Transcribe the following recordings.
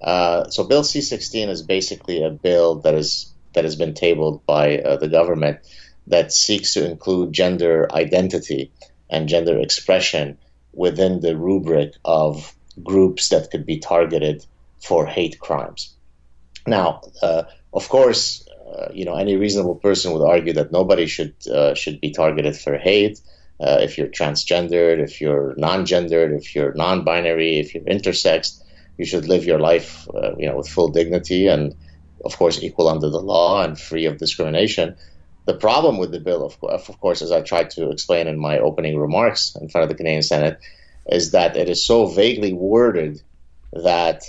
So Bill C-16 is basically a bill that has been tabled by the government that seeks to include gender identity and gender expression within the rubric of groups that could be targeted for hate crimes. Now, of course, any reasonable person would argue that nobody should be targeted for hate. If you're transgendered, if you're non-gendered, if you're non-binary, if you're intersex, you should live your life, with full dignity and, of course, equal under the law and free of discrimination. The problem with the bill, of course, as I tried to explain in my opening remarks in front of the Canadian Senate, is that it is so vaguely worded that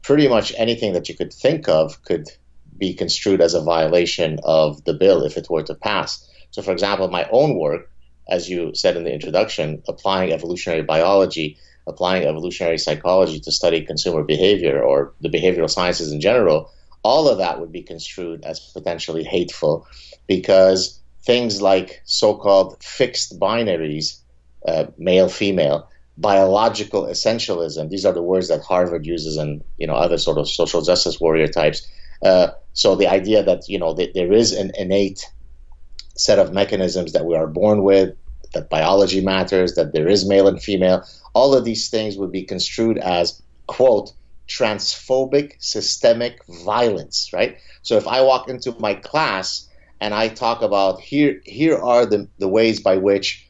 pretty much anything that you could think of could be construed as a violation of the bill if it were to pass. So, for example, my own work, as you said in the introduction, applying evolutionary biology, applying evolutionary psychology to study consumer behavior or the behavioral sciences in general, all of that would be construed as potentially hateful because things like so-called fixed binaries, male, female, biological essentialism, these are the words that Harvard uses and other sort of social justice warrior types. So the idea that there is an innate set of mechanisms that we are born with, that biology matters, that there is male and female, all of these things would be construed as, quote, transphobic systemic violence, right? So if I walk into my class and I talk about here are the ways by which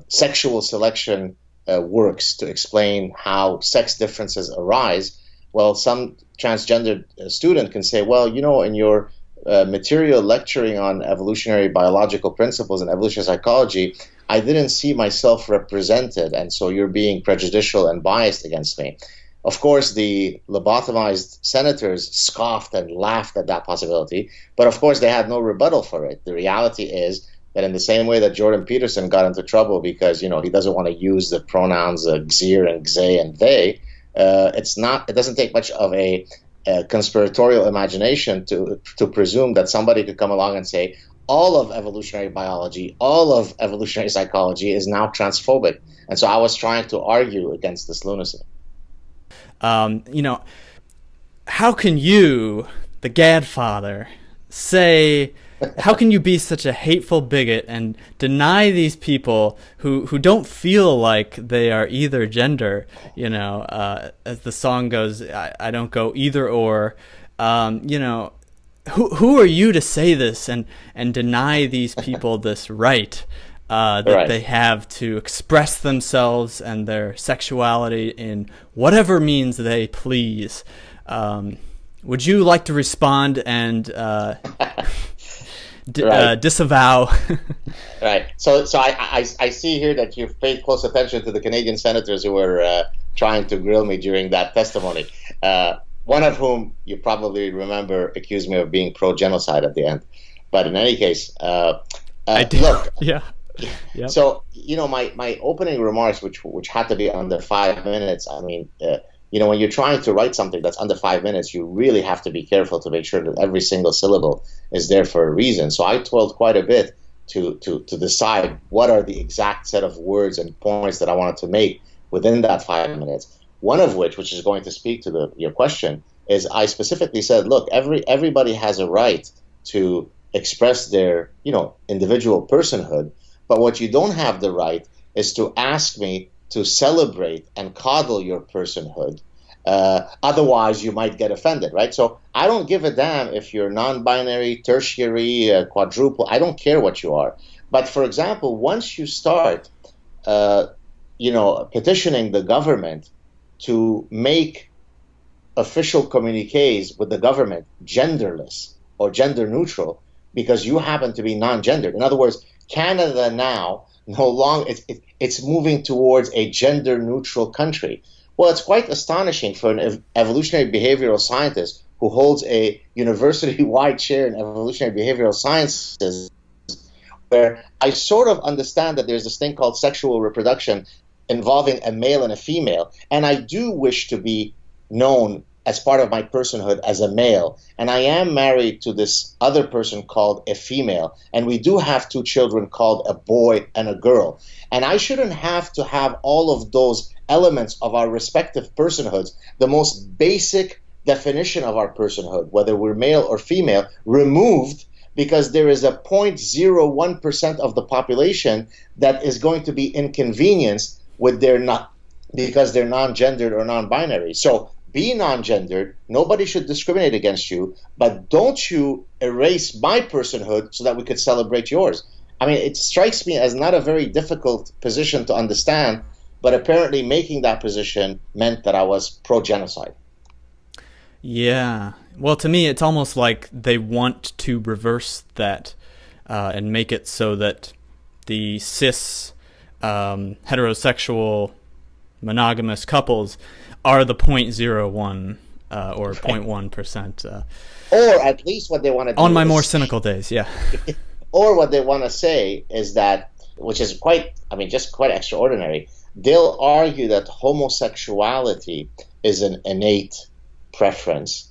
sexual selection works to explain how sex differences arise, well, some transgender student can say, well, in your material lecturing on evolutionary biological principles and evolutionary psychology, I didn't see myself represented, and so you're being prejudicial and biased against me. Of course, the lobotomized senators scoffed and laughed at that possibility, but of course they had no rebuttal for it. The reality is that in the same way that Jordan Peterson got into trouble because he doesn't want to use the pronouns xer and xe and they, it doesn't take much of a conspiratorial imagination to presume that somebody could come along and say all of evolutionary biology, all of evolutionary psychology is now transphobic. And so I was trying to argue against this lunacy. How can you, the Gadfather, how can you be such a hateful bigot and deny these people who don't feel like they are either gender, as the song goes, I don't go either or, who are you to say this and deny these people this right? That they have to express themselves and their sexuality in whatever means they please. Would you like to respond and disavow? Right. So I see here that you've paid close attention to the Canadian senators who were trying to grill me during that testimony. One of whom you probably remember accused me of being pro-genocide at the end. But in any case, I did. Look. Yeah. Yep. So, my opening remarks, which had to be under 5 minutes, I mean, when you're trying to write something that's under 5 minutes, you really have to be careful to make sure that every single syllable is there for a reason. So I toiled quite a bit to decide what are the exact set of words and points that I wanted to make within that 5 minutes. One of which is going to speak to your question, is I specifically said, look, everybody has a right to express their, individual personhood. But what you don't have the right is to ask me to celebrate and coddle your personhood. Otherwise, you might get offended, right? So I don't give a damn if you're non-binary, tertiary, quadruple. I don't care what you are. But for example, once you start, petitioning the government to make official communiques with the government genderless or gender neutral because you happen to be non-gendered. In other words, Canada now no longer it's moving towards a gender neutral country. Well, it's quite astonishing for an evolutionary behavioral scientist who holds a university-wide chair in evolutionary behavioral sciences, where I sort of understand that there's this thing called sexual reproduction involving a male and a female, and I do wish to be known as part of my personhood as a male, and I am married to this other person called a female, and we do have two children called a boy and a girl, and I shouldn't have to have all of those elements of our respective personhoods, the most basic definition of our personhood, whether we're male or female, removed because there is a 0.01% of the population that is going to be inconvenienced with their not because they're non-gendered or non-binary. So be non-gendered. Nobody should discriminate against you, but don't you erase my personhood so that we could celebrate yours. I mean, it strikes me as not a very difficult position to understand, but apparently making that position meant that I was pro-genocide. Yeah. Well, to me, it's almost like they want to reverse that and make it so that the cis heterosexual monogamous couples are the 0.01 or 0.1%. Or at least what they want to do on my more cynical days, yeah. Or what they want to say is that, which is quite, I mean, just quite extraordinary, they'll argue that homosexuality is an innate preference,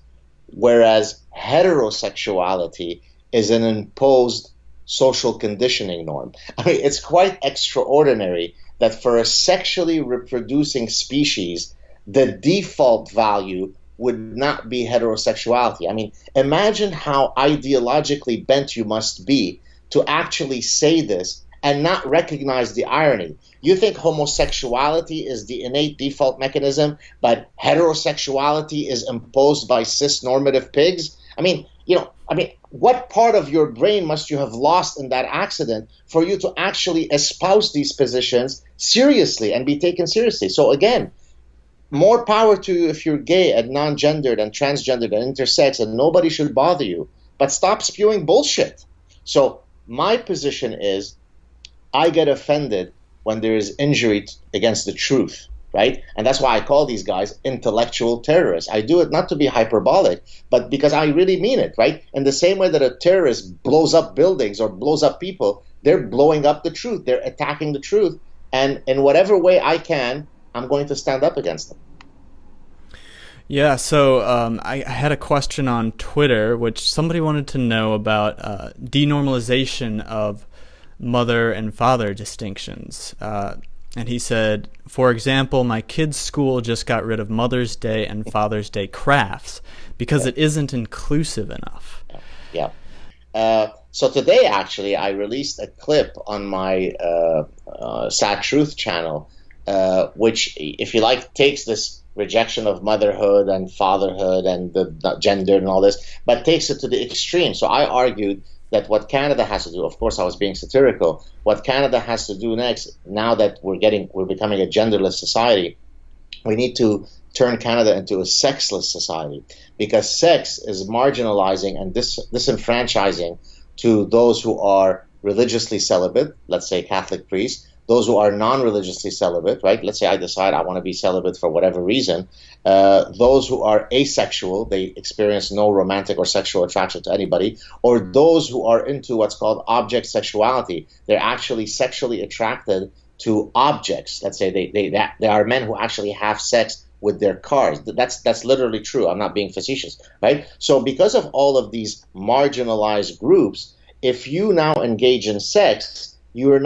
whereas heterosexuality is an imposed social conditioning norm. I mean, it's quite extraordinary that for a sexually reproducing species, the default value would not be heterosexuality. I mean, imagine how ideologically bent you must be to actually say this and not recognize the irony. You think homosexuality is the innate default mechanism, but heterosexuality is imposed by cis-normative pigs? I mean, what part of your brain must you have lost in that accident for you to actually espouse these positions seriously and be taken seriously? So again, more power to you if you're gay and non-gendered and transgendered and intersex, and nobody should bother you. But stop spewing bullshit. So my position is, I get offended when there is injury against the truth, right? And that's why I call these guys intellectual terrorists. I do it not to be hyperbolic, but because I really mean it, right? In the same way that a terrorist blows up buildings or blows up people, they're blowing up the truth. They're attacking the truth. And in whatever way I can, I'm going to stand up against them. Yeah, so I had a question on Twitter, which somebody wanted to know about denormalization of mother and father distinctions. And he said, for example, my kid's school just got rid of Mother's Day and Father's Day crafts because it isn't inclusive enough. Yeah. So today, actually, I released a clip on my Sad Truth channel, which, if you like, takes this rejection of motherhood and fatherhood and the gender and all this, but takes it to the extreme. So I argued that what Canada has to do, of course I was being satirical, what Canada has to do next, now that we're becoming a genderless society, we need to turn Canada into a sexless society, because sex is marginalizing and disenfranchising to those who are religiously celibate, let's say Catholic priests, those who are non-religiously celibate, right? Let's say I decide I want to be celibate for whatever reason. Those who are asexual, they experience no romantic or sexual attraction to anybody, or those who are into what's called object sexuality. They're actually sexually attracted to objects. Let's say they are men who actually have sex with their cars. That's literally true. I'm not being facetious, right? So because of all of these marginalized groups, if you now engage in sex, you're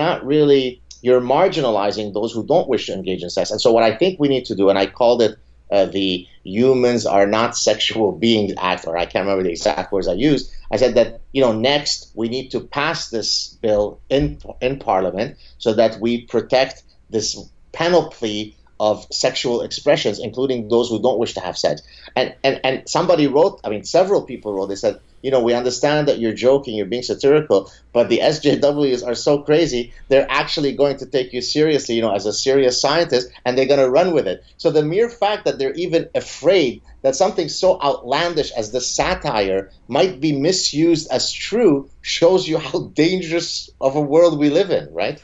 marginalizing those who don't wish to engage in sex. And so what I think we need to do, and I called it the Humans Are Not Sexual Beings Act, or I can't remember the exact words I used. I said that, next we need to pass this bill in Parliament so that we protect this panoply of sexual expressions, including those who don't wish to have sex. And somebody wrote, several people wrote, they said, we understand that you're joking, you're being satirical, but the SJWs are so crazy, they're actually going to take you seriously, as a serious scientist, and they're going to run with it. So the mere fact that they're even afraid that something so outlandish as the satire might be misused as true shows you how dangerous of a world we live in, right?